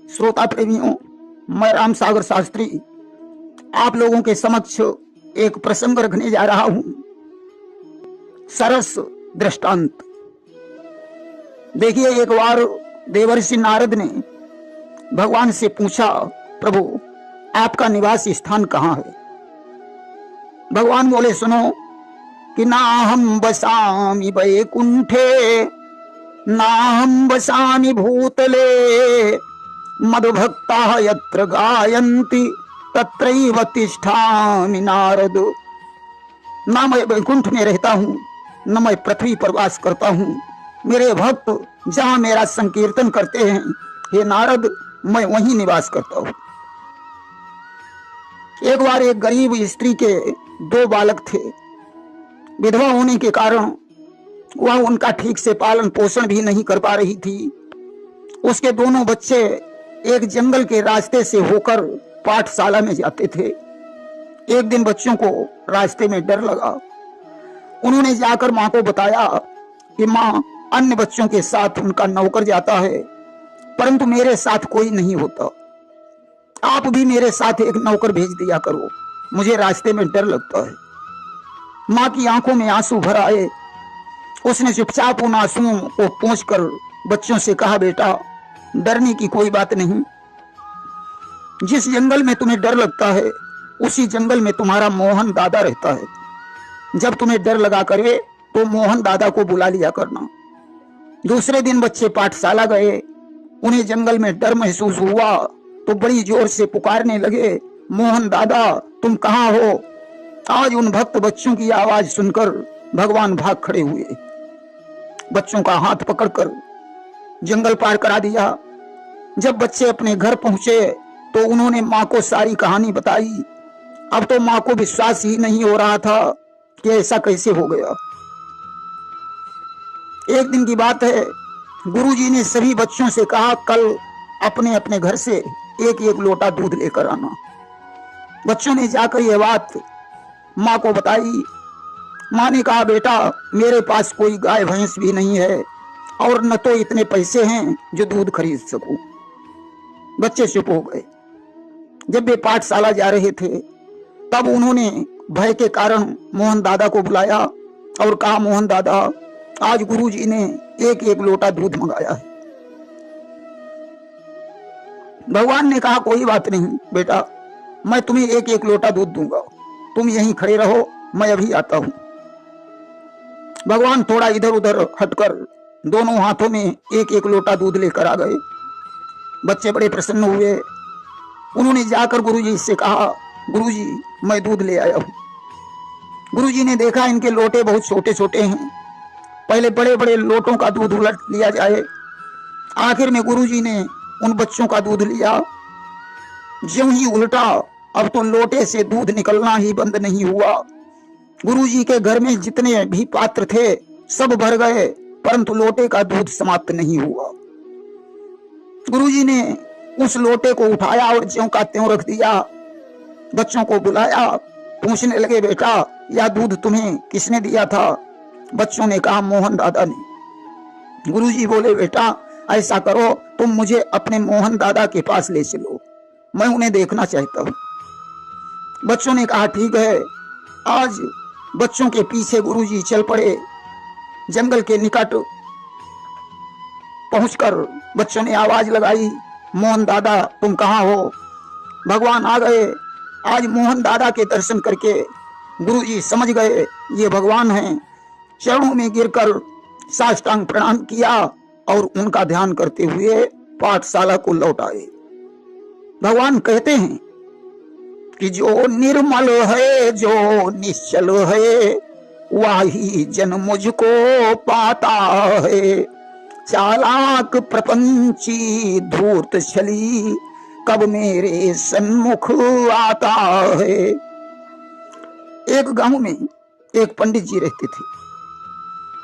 श्रोता प्रेमियों, मैं राम सागर शास्त्री आप लोगों के समक्ष एक प्रसंग रखने जा रहा हूं। सरस दृष्टांत। देखिए, एक बार देवर्षि नारद ने भगवान से पूछा, प्रभु आपका निवास स्थान कहाँ है? भगवान बोले, सुनो कि ना हम बसामि वैकुंठे ना हम बसामि भूतले मधुभक्ता यत्र गायन्ति तत्रैव तिष्ठामि नारद। ना मैं वैकुंठ में रहता हूँ, न मैं पृथ्वी पर वास करता हूँ। मेरे भक्त जहाँ मेरा संकीर्तन करते हैं, हे नारद, मैं वहीं निवास करता हूँ। एक बार एक गरीब स्त्री के 2 बालक थे। विधवा होने के कारण वह उनका ठीक से पालन पोषण भी नहीं कर पा रही थी। उसके दोनों बच्चे एक जंगल के रास्ते से होकर पाठशाला में जाते थे। एक दिन बच्चों को रास्ते में डर लगा। उन्होंने जाकर मां को बताया कि मां, अन्य बच्चों के साथ उनका नौकर जाता है, परंतु मेरे साथ कोई नहीं होता। आप भी मेरे साथ एक नौकर भेज दिया करो, मुझे रास्ते में डर लगता है। मां की आंखों में आंसू भर आए। उसने चुपचाप उन आंसुओं को पोंछकर बच्चों से कहा, बेटा, डरने की कोई बात नहीं। जिस जंगल में तुम्हें डर लगता है, उसी जंगल में तुम्हारा मोहन दादा रहता है। जब तुम्हें डर लगा करे तो मोहन दादा को बुला लिया करना। दूसरे दिन बच्चे पाठशाला गए। उन्हें जंगल में डर महसूस हुआ तो बड़ी जोर से पुकारने लगे, मोहन दादा, तुम कहाँ हो? आज उन भक्त बच्चों की आवाज सुनकर भगवान भाग खड़े हुए। बच्चों का हाथ पकड़कर जंगल पार करा दिया। जब बच्चे अपने घर पहुंचे तो उन्होंने मां को सारी कहानी बताई। अब तो मां को विश्वास ही नहीं हो रहा था कि ऐसा कैसे हो गया। एक दिन की बात है, गुरुजी ने सभी बच्चों से कहा, कल अपने अपने घर से एक एक लोटा दूध लेकर आना। बच्चों ने जाकर यह बात मां को बताई। मां ने कहा, बेटा, मेरे पास कोई गाय भैंस भी नहीं है और न तो इतने पैसे हैं जो दूध खरीद सकूं। बच्चे चुप हो गए। जब वे पाठशाला जा रहे थे तब उन्होंने भय के कारण मोहन दादा को बुलाया और कहा, मोहन दादा, आज गुरुजी ने एक एक लोटा दूध मंगाया है। भगवान ने कहा, कोई बात नहीं बेटा, मैं तुम्हें एक एक लोटा दूध दूंगा, तुम यहीं खड़े रहो, मैं अभी आता हूं। भगवान थोड़ा इधर उधर हटकर दोनों हाथों में एक एक लोटा दूध लेकर आ गए। बच्चे बड़े प्रसन्न हुए। उन्होंने जाकर गुरुजी से कहा, गुरुजी, मैं दूध ले आया हूं। गुरुजी ने देखा इनके लोटे बहुत छोटे छोटे हैं, पहले बड़े बड़े लोटों का दूध उलट लिया जाए। आखिर में गुरुजी ने उन बच्चों का दूध लिया। ज्यों ही उल्टा, अब तो लोटे से दूध निकलना ही बंद नहीं हुआ। गुरुजी के घर में जितने भी पात्र थे सब भर गए, परंतु लोटे का दूध समाप्त नहीं हुआ। गुरुजी ने उस लोटे को उठाया और ज्यों का त्यों रख दिया। बच्चों को बुलाया, पूछने लगे, बेटा, यह दूध तुम्हें किसने दिया था? बच्चों ने कहा, मोहन दादा ने। गुरुजी बोले, बेटा, ऐसा करो, तुम मुझे अपने मोहन दादा के पास ले चलो, मैं उन्हें देखना चाहता हूं। बच्चों ने कहा, ठीक है। आज बच्चों के पीछे गुरुजी चल पड़े। जंगल के निकट पहुंचकर बच्चों ने आवाज लगाई, मोहन दादा, तुम कहाँ हो? भगवान आ गए। आज मोहन दादा के दर्शन करके गुरुजी समझ गए ये भगवान हैं। चरणों में गिरकर साष्टांग प्रणाम किया और उनका ध्यान करते हुए पाठशाला को लौट आए। भगवान कहते हैं कि जो निर्मल है, जो निश्चल है, वही जन मुझको पाता है। चालाक प्रपंची धूर्त छली, कब मेरे सन्मुख आता है। एक गांव में एक पंडित जी रहते थे।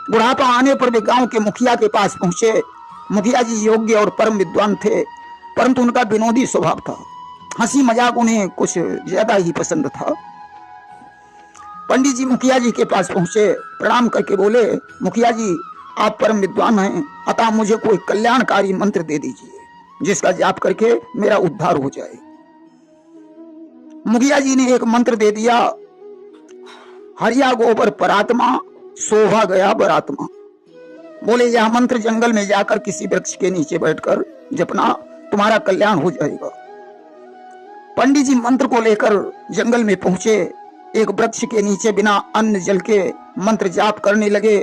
बुढ़ापा आने पर वे गांव के मुखिया के पास पहुंचे। मुखिया जी योग्य और परम विद्वान थे, परंतु उनका विनोदी स्वभाव था। हंसी मजाक उन्हें कुछ ज्यादा ही पसंद था। पंडित जी मुखिया जी के पास पहुंचे, प्रणाम करके बोले, मुखिया जी, आप परम विद्वान हैं, अतः मुझे कोई कल्याणकारी मंत्र दे दीजिए। जिसका जाप करके मेरा उद्धार हो जाए। मुखिया जी ने एक मंत्र दे दिया, हरिया गोबर परात्मा, शोभा गया बरात्मा। बोले यह मंत्र जंगल में जाकर किसी वृक्ष के नीचे बैठकर जपना, तुम्हारा कल्याण हो जाएगा। पंडित जी मंत्र को लेकर जंगल में पहुंचे। एक वृक्ष के नीचे बिना अन्न जल के मंत्र जाप करने लगे।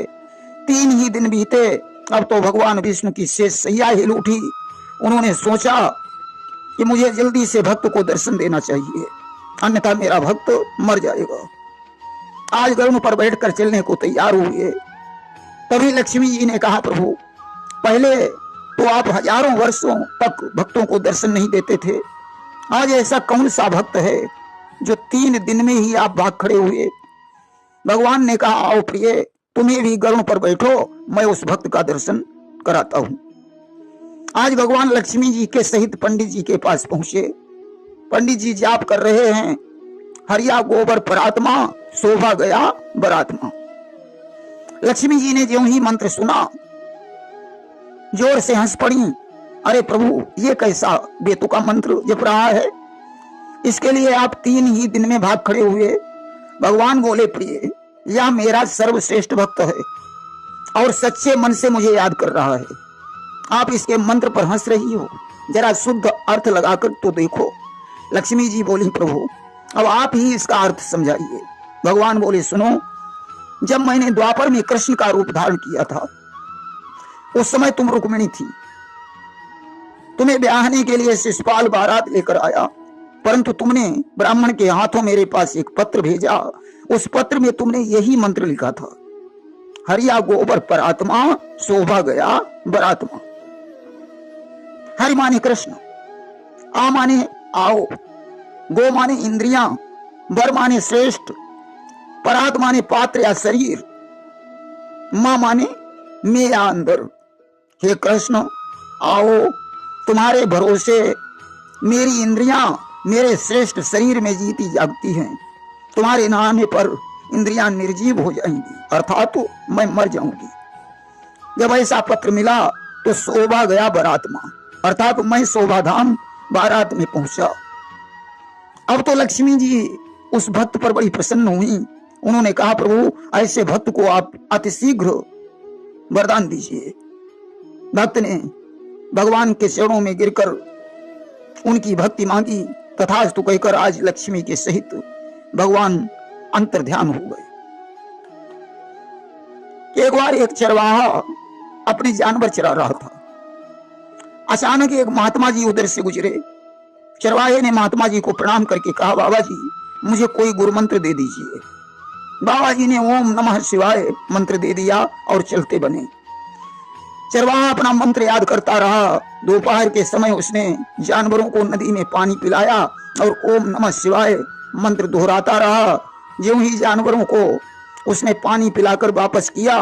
3 ही दिन बीते। अब तो भगवान विष्णु की शेष सैया हिल उठी। उन्होंने सोचा कि मुझे जल्दी से भक्त को दर्शन देना चाहिए, अन्यथा मेरा भक्त मर जाएगा। आज गरुड़ पर बैठकर चलने को तैयार हुए। तभी लक्ष्मी जी ने कहा, प्रभु पहले तो आप हजारों वर्षों तक भक्तों को दर्शन नहीं देते थे, आज ऐसा कौन सा भक्त है जो 3 दिन में ही आप भाग खड़े हुए। भगवान ने कहा, आओ प्रिय, तुम्हें भी गरुड़ पर बैठो, मैं उस भक्त का दर्शन कराता हूं। आज भगवान लक्ष्मी जी के सहित पंडित जी के पास पहुंचे। पंडित जी जाप कर रहे हैं, हरिया गोबर परात्मा, शोभा गया बरात्मा। लक्ष्मी जी ने ज्यों ही मंत्र सुना, जोर से हंस पड़ी। अरे प्रभु, ये कैसा बेतुका मंत्र जप रहा है, इसके लिए आप 3 ही दिन में भाग खड़े हुए। भगवान बोले, प्रिय, यह मेरा सर्वश्रेष्ठ भक्त है और सच्चे मन से मुझे याद कर रहा है। आप इसके मंत्र पर हंस रही हो, जरा शुद्ध अर्थ लगाकर तो देखो। लक्ष्मी जी बोली, प्रभु अब आप ही इसका अर्थ समझाइए। भगवान बोले, सुनो, जब मैंने द्वापर में कृष्ण का रूप धारण किया था, उस समय तुम रुक्मिणी थी। तुम्हें ब्याहने के लिए शिशुपाल बारात लेकर आया, परंतु तुमने ब्राह्मण के हाथों मेरे पास एक पत्र भेजा। उस पत्र में तुमने यही मंत्र लिखा था, हरिया गोबर परात्मा, शोभा गया बरात्मा। हरि माने कृष्ण, आ माने आओ, गो माने इंद्रियां, बर माने श्रेष्ठ, परात माने पात्र या शरीर, मां माने मैं या अंदर। हे कृष्ण, आओ, तुम्हारे भरोसे मेरी इंद्रियां मेरे श्रेष्ठ शरीर में जीती जागती हैं। तुम्हारे नाम पर इंद्रियां निर्जीव हो जाएंगी, अर्थात तो मैं मर जाऊंगी। जब ऐसा पत्र मिला तो शोभा गया बरात्मा, अर्थात मैं शोभा धाम बारात में पहुंचा। अब तो लक्ष्मी जी उस भक्त पर बड़ी प्रसन्न हुई। उन्होंने कहा, प्रभु ऐसे भक्त को आप अतिशीघ्र वरदान दीजिए। भक्त ने भगवान के चरणों में गिरकर उनकी भक्ति मांगी। तथास्तु कहकर आज लक्ष्मी के सहित भगवान अंतर्ध्यान हो गए। एक बार एक चरवाहा अपने जानवर चरा रहा था। अचानक एक महात्मा जी उधर से गुजरे। चरवाहे ने महात्मा जी को प्रणाम करके कहा, बाबा जी मुझे कोई गुरु मंत्र दे दीजिए। बाबा जी ने ओम नमः शिवाय मंत्र दे दिया और चलते बने। चरवाहा अपना मंत्र याद करता रहा। दोपहर के समय उसने जानवरों को नदी में पानी पिलाया और ओम नमः शिवाय मंत्र दोहराता रहा। ज्यों ही जानवरों को उसने पानी पिलाकर वापस किया,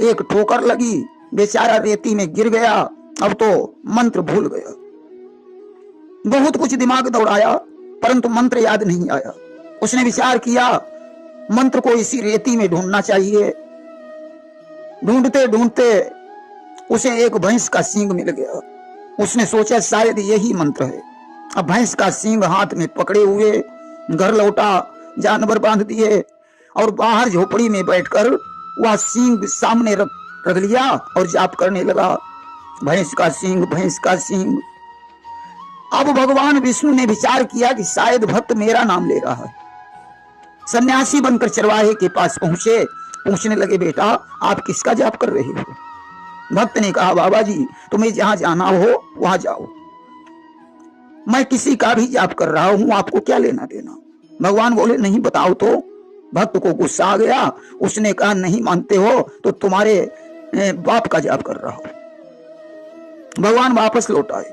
एक ठोकर लगी, बेचारा रेती में गिर गया। अब तो मंत्र भूल गया। बहुत कुछ दिमाग दौड़ाया, परंतु मंत्र याद नहीं आया। उसने विचार किया, मंत्र को इसी रेती में ढूंढना चाहिए। ढूंढते ढूंढते उसे एक भैंस का सींग मिल गया। उसने सोचा शायद यही मंत्र है। अब भैंस का सींग हाथ में पकड़े हुए घर लौटा, जानवर बांध दिए और बाहर झोपड़ी में बैठकर वह सींग सामने रख लिया और जाप करने लगा, भैंस का सींग, भैंस का सींग। अब भगवान विष्णु ने विचार किया कि शायद भक्त मेरा नाम ले रहा है। सन्यासी बनकर चरवाहे के पास पहुंचे। पूछने लगे, बेटा आप किसका जाप कर रहे हो? भक्त ने कहा, बाबा जी तुम्हें जहां जाना हो वहां जाओ, मैं किसी का भी जाप कर रहा हूं, आपको क्या लेना देना। भगवान बोले, नहीं बताओ तो। भक्त को गुस्सा आ गया। उसने कहा, नहीं मानते हो तो तुम्हारे बाप का जाप कर रहा हूं। भगवान वापस लौट आए।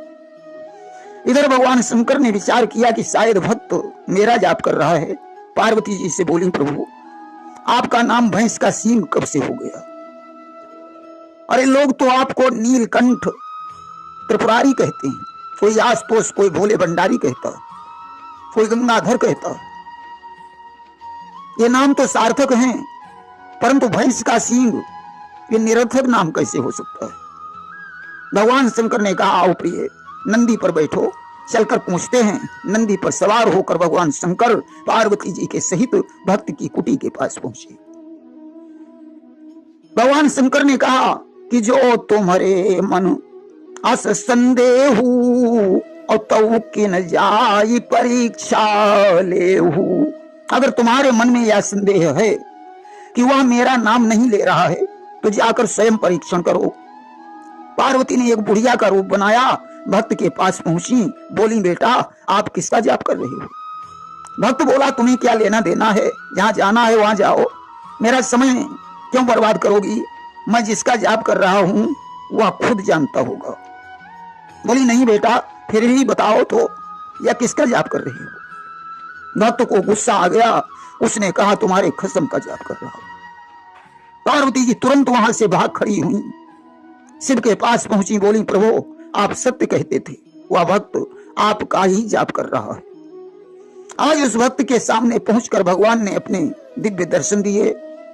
इधर भगवान शंकर ने विचार किया कि शायद भक्त मेरा जाप कर रहा है। पार्वती जी से बोली, प्रभु आपका नाम भैंस का सींग कब से हो गया? अरे लोग तो आपको नीलकंठ त्रिपुरारी कहते हैं, कोई आशुतोष, कोई भोले भंडारी कहता, कोई गंगाधर कहता। ये नाम तो सार्थक हैं, परंतु भैंस का सींग ये निरर्थक नाम कैसे हो सकता है? भगवान शंकर ने कहा, आओ प्रिय, नंदी पर बैठो। चलकर पूछते हैं। नंदी पर सवार होकर भगवान शंकर पार्वती जी के सहित भक्त की कुटी के पास पहुंचे। भगवान शंकर ने कहा कि जो तुम्हारे मन अस संदेह और तऊ के न जाई परीक्षा लेहू। अगर तुम्हारे मन में यह संदेह है कि वह मेरा नाम नहीं ले रहा है तो जाकर स्वयं परीक्षण करो। पार्वती ने एक बुढ़िया का रूप बनाया, भक्त के पास पहुंची, बोली बेटा आप किसका जाप कर रहे हो? भक्त बोला तुम्हें क्या लेना देना है, जहां जाना है वहां जाओ, मेरा समय क्यों बर्बाद करोगी? मैं जिसका जाप कर रहा हूं वह खुद जानता होगा। बोली नहीं बेटा फिर भी बताओ तो या किसका जाप कर रही हो? भक्त को गुस्सा आ गया, उसने कहा तुम्हारे खसम का जाप कर रहा हूं। पार्वती जी तुरंत वहां से भाग खड़ी हुई, शिव के पास पहुंची, बोली प्रभु आप सत्य कहते थे, वह भक्त आपका ही जाप कर रहा है। आज उस भक्त के सामने पहुंचकर भगवान ने अपने दिव्य दर्शन दिए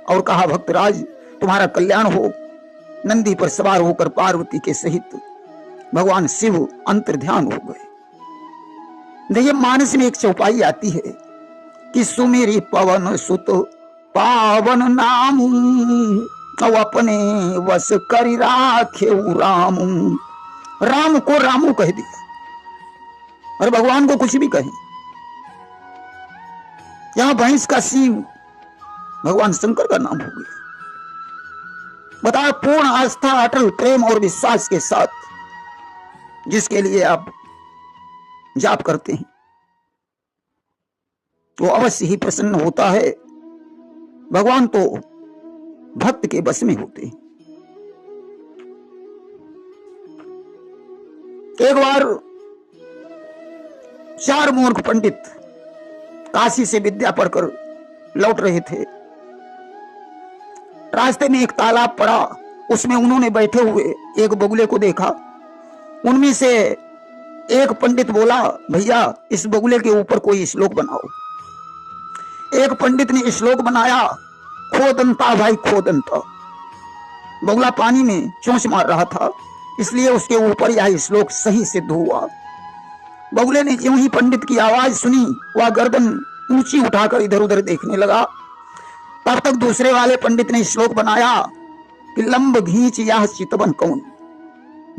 और कहा भक्तराज तुम्हारा कल्याण हो। नंदी पर सवार होकर पार्वती के सहित भगवान शिव अंतर्ध्यान हो गए। देखिए मानस में एक चौपाई आती है कि सुमेरी पवन सुत पावन नाम अपने वश करि राखे राम। राम को रामू कह दिया और भगवान को कुछ भी कहे। यहां भैंस का सींग भगवान शंकर का नाम हो गया। बताया पूर्ण आस्था अटल प्रेम और विश्वास के साथ जिसके लिए आप जाप करते हैं वो अवश्य ही प्रसन्न होता है। भगवान तो भक्त के बस में होते हैं। एक बार 4 मूर्ख पंडित काशी से विद्या पढ़कर लौट रहे थे। रास्ते में एक तालाब पड़ा, उसमें उन्होंने बैठे हुए एक बगुले को देखा। उनमें से एक पंडित बोला भैया इस बगुले के ऊपर कोई श्लोक बनाओ। एक पंडित ने श्लोक बनाया, खोदंता भाई खोदंता। बगुला पानी में चोंच मार रहा था, इसलिए उसके ऊपर यह श्लोक सही सिद्ध हुआ। बगुले ने ज्यों ही पंडित की आवाज सुनी वह गर्दन ऊंची उठाकर इधर उधर देखने लगा। तब तक दूसरे वाले पंडित ने श्लोक बनाया कि लंब घींच यह चितवन कौन।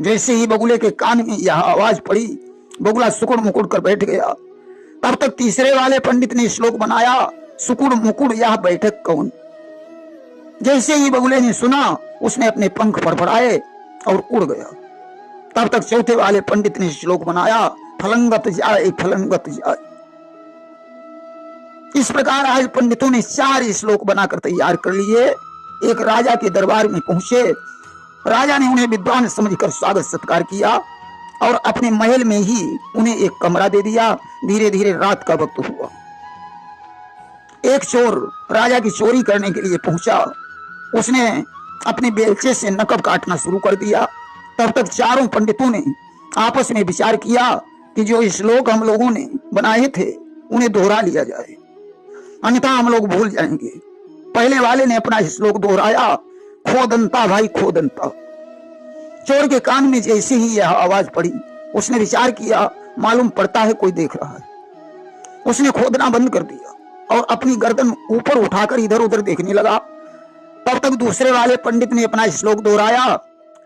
जैसे ही बगुले के कान में यह आवाज पड़ी बगुला सुकुड़ मुकुड़ कर बैठ गया। तब तक तीसरे वाले पंडित ने श्लोक बनाया सुकुड़ मुकुड़ यह बैठक कौन। जैसे ही बगुले ने सुना उसने अपने पंख फड़फड़ाए और उड़ गया। तब तक चौथे वाले पंडित ने श्लोक बनाया फलंगत जाए फलंगत जाए। इस प्रकार आज पंडितों ने 4 श्लोक बनाकर तैयार कर लिए। एक राजा के दरबार में पहुंचे। राजा ने उन्हें विद्वान समझकर स्वागत सत्कार किया और अपने महल में ही उन्हें एक कमरा दे दिया। धीरे धीरे रात का वक्त हुआ। एक चोर राजा की चोरी करने के लिए पहुंचा। उसने अपने बेलचे से नकब काटना शुरू कर दिया। तब तक चारों पंडितों ने आपस में विचार किया कि जो श्लोक हम लोगों ने बनाए थे उन्हें दोहरा लिया जाए, अन्यथा हम लोग भूल जाएंगे। पहले वाले ने अपना श्लोक दोहराया खोदंता भाई खोदंता। चोर के कान में जैसे ही यह आवाज पड़ी उसने विचार किया मालूम पड़ता है कोई देख रहा है। उसने खोदना बंद कर दिया और अपनी गर्दन ऊपर उठाकर इधर उधर देखने लगा। तब तक दूसरे वाले पंडित ने अपना श्लोक दोहराया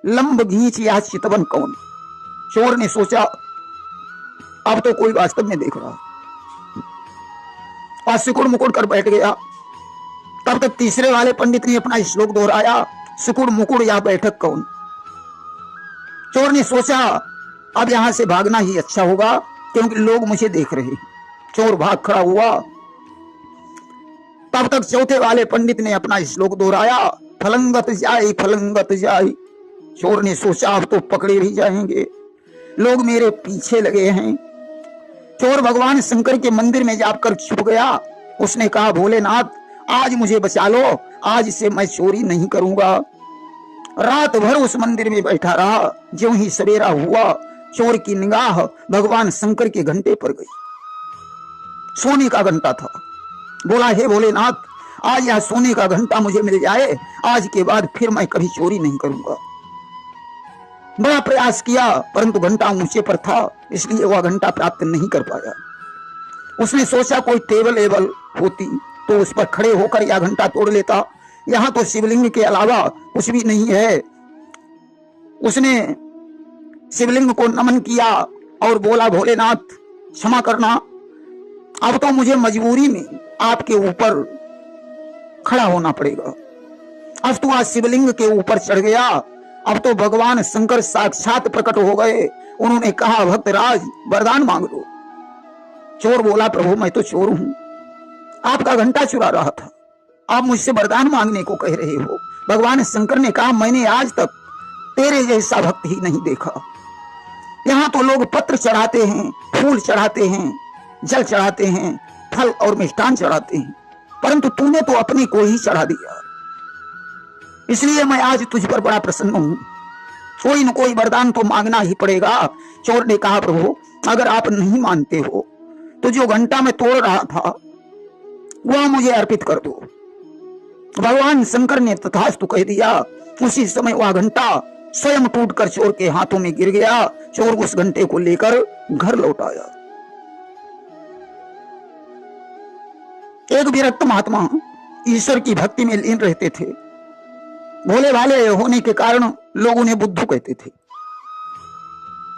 लंब घींच यह चितवन कौन। चोर ने सोचा अब तो कोई वास्तव में देख रहा और सिकुड़ मुकुड़ कर बैठ गया। तब तक तीसरे वाले पंडित ने अपना श्लोक दोहराया सिकुड़ मुकुड़ यह बैठक कौन। चोर ने सोचा अब यहां से भागना ही अच्छा होगा क्योंकि लोग मुझे देख रहे हैं। चोर भाग खड़ा हुआ। तब तक चौथे वाले पंडित ने अपना श्लोक दोहराया फलंगत जाए फलंगत जाए। चोर ने सोचा अब तो पकड़े भी जाएंगे, लोग मेरे पीछे लगे हैं। चोर भगवान शंकर के मंदिर में जाकर छुप गया। उसने कहा भोलेनाथ आज मुझे बचा लो, आज से मैं चोरी नहीं करूंगा। रात भर उस मंदिर में बैठा रहा। ज्यों ही सवेरा हुआ चोर की निगाह भगवान शंकर के घंटे पर गई। सोने का घंटा था। बोला हे भोलेनाथ आज यह सोने का घंटा मुझे मिल जाए, आज के बाद फिर मैं कभी चोरी नहीं करूंगा। बड़ा प्रयास किया परंतु घंटा ऊंचे पर था, इसलिए वह घंटा प्राप्त नहीं कर पाया। उसने सोचा कोई टेबल एबल होती तो उस पर खड़े होकर यह घंटा तोड़ लेता, यहां तो शिवलिंग के अलावा कुछ भी नहीं है। उसने शिवलिंग को नमन किया और बोला, भोलेनाथ क्षमा करना, अब तो मुझे मजबूरी में आपके ऊपर खड़ा होना पड़ेगा। अब तो आज शिवलिंग के ऊपर चढ़ गया, अब तो भगवान शंकर साक्षात प्रकट हो गए। उन्होंने कहा, भक्तराज वरदान मांग लो। चोर बोला, प्रभु मैं तो चोर हूं, आपका घंटा चुरा रहा था, आप मुझसे वरदान मांगने को कह रहे हो। भगवान शंकर ने कहा, मैंने आज तक तेरे जैसा भक्त ही नहीं देखा। यहाँ तो लोग पत्र चढ़ाते हैं, फूल चढ़ाते हैं, जल चढ़ाते हैं, फल और मिष्ठान चढ़ाते हैं, परंतु तूने तो अपने को ही चढ़ा दिया। इसलिए मैं आज तुझ पर बड़ा प्रसन्न हूं, कोई न कोई वरदान तो मांगना ही पड़ेगा। चोर ने कहा, प्रभु अगर आप नहीं मानते हो तो जो घंटा मैं तोड़ रहा था वह मुझे अर्पित कर दो। भगवान शंकर ने तथास्तु कह दिया। उसी समय वह घंटा स्वयं टूटकर चोर के हाथों में गिर गया। चोर उस घंटे को लेकर घर लौट आया। एक विरक्त महात्मा ईश्वर की भक्ति में लीन रहते थे। भोले भाले होने के कारण लोग उन्हें बुद्धू कहते थे।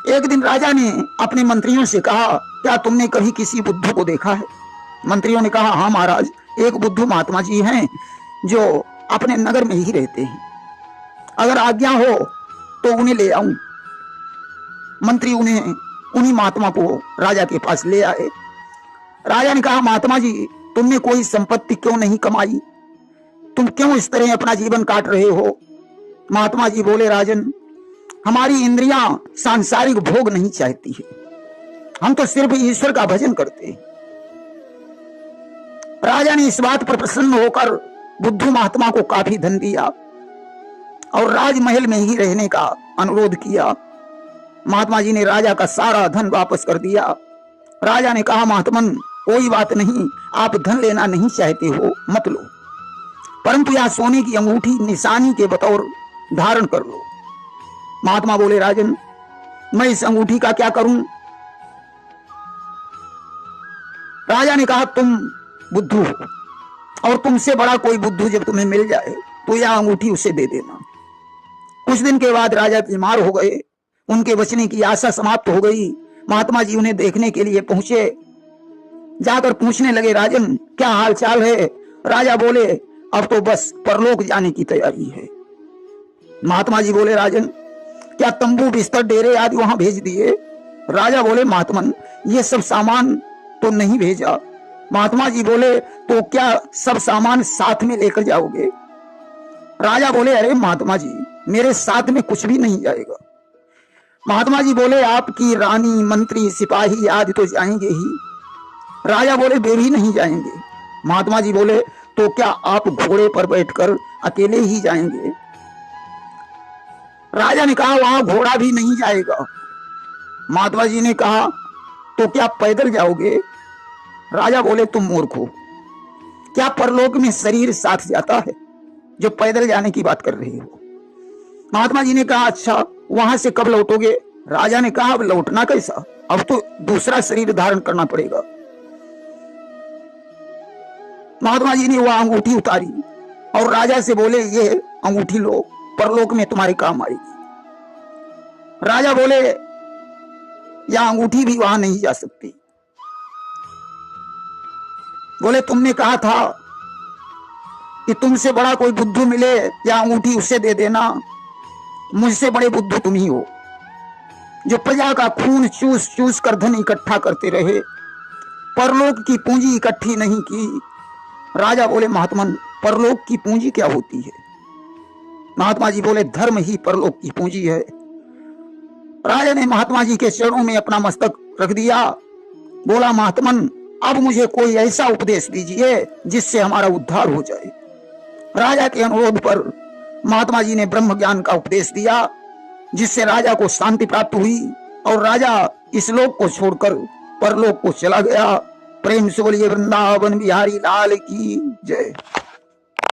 एक दिन राजा ने अपने मंत्रियों से कहा, क्या तुमने कभी किसी बुद्धू को देखा है? मंत्रियों ने कहा, हाँ महाराज, एक बुद्धू महात्मा जी हैं जो अपने नगर में ही रहते हैं, अगर आज्ञा हो तो उन्हें ले आऊं। मंत्री उन्हीं महात्मा को राजा के पास ले आए। राजा ने कहा, महात्मा जी तुमने कोई संपत्ति क्यों नहीं कमाई? तुम क्यों इस तरह अपना जीवन काट रहे हो? महात्मा जी बोले, राजन हमारी इंद्रियां सांसारिक भोग नहीं चाहती है, हम तो सिर्फ ईश्वर का भजन करते हैं। राजा ने इस बात पर प्रसन्न होकर बुद्धू महात्मा को काफी धन दिया और राजमहल में ही रहने का अनुरोध किया। महात्मा जी ने राजा का सारा धन वापस कर दिया। राजा ने कहा, महात्मन कोई बात नहीं, आप धन लेना नहीं चाहते हो मत लो, परंतु यह सोने की अंगूठी निशानी के बतौर धारण कर लो। महात्मा बोले, राजन मैं इस अंगूठी का क्या करूं? राजा ने कहा, तुम बुद्धू हो और तुमसे बड़ा कोई बुद्धू जब तुम्हें मिल जाए तो यह अंगूठी उसे दे देना। कुछ दिन के बाद राजा बीमार हो गए, उनके बचने की आशा समाप्त हो गई। महात्मा जी उन्हें देखने के लिए पहुंचे। जाकर पूछने लगे, राजन क्या हाल चाल है? राजा बोले, अब तो बस परलोक जाने की तैयारी है। महात्मा जी बोले, राजन क्या तंबू बिस्तर डेरे आदि वहां भेज दिए? राजा बोले, महात्मन ये सब सामान तो नहीं भेजा। महात्मा जी बोले, तो क्या सब सामान साथ में लेकर जाओगे? राजा बोले, अरे महात्मा जी मेरे साथ में कुछ भी नहीं जाएगा। महात्मा जी बोले, आपकी रानी मंत्री सिपाही आदि तो जाएंगे ही। राजा बोले, वे भी नहीं जाएंगे। महात्मा जी बोले, तो क्या आप घोड़े पर बैठकर अकेले ही जाएंगे? राजा ने कहा, वहां घोड़ा भी नहीं जाएगा। महात्मा जी ने कहा, तो क्या पैदल जाओगे? राजा बोले, तुम मूर्ख हो, क्या परलोक में शरीर साथ जाता है जो पैदल जाने की बात कर रहे हो? महात्मा जी ने कहा, अच्छा वहां से कब लौटोगे? राजा ने कहा, अब लौटना कैसा, अब तो दूसरा शरीर धारण करना पड़ेगा। महात्मा जी ने वह अंगूठी उतारी और राजा से बोले, ये अंगूठी लो, परलोक में तुम्हारे काम आएगी। राजा बोले, यह अंगूठी भी वहां नहीं जा सकती। बोले, तुमने कहा था कि तुमसे बड़ा कोई बुद्धू मिले या अंगूठी उससे दे देना। मुझसे बड़े बुद्धू तुम ही हो, जो प्रजा का खून चूस चूस कर धन इकट्ठा करते रहे, परलोक की पूंजी इकट्ठी नहीं की। राजा बोले, महात्मन परलोक की पूंजी क्या होती है? महात्मा जी बोले, धर्म ही परलोक की पूंजी है। राजा ने महात्मा जी के चरणों में अपना मस्तक रख दिया। बोला, महात्मन अब मुझे कोई ऐसा उपदेश दीजिए जिससे हमारा उद्धार हो जाए। राजा के अनुरोध पर महात्मा जी ने ब्रह्म ज्ञान का उपदेश दिया, जिससे राजा को शांति प्राप्त हुई और राजा इस लोक को छोड़कर परलोक को चला गया। प्रेम से बोलिए वृंदावन बिहारी लाल की जय।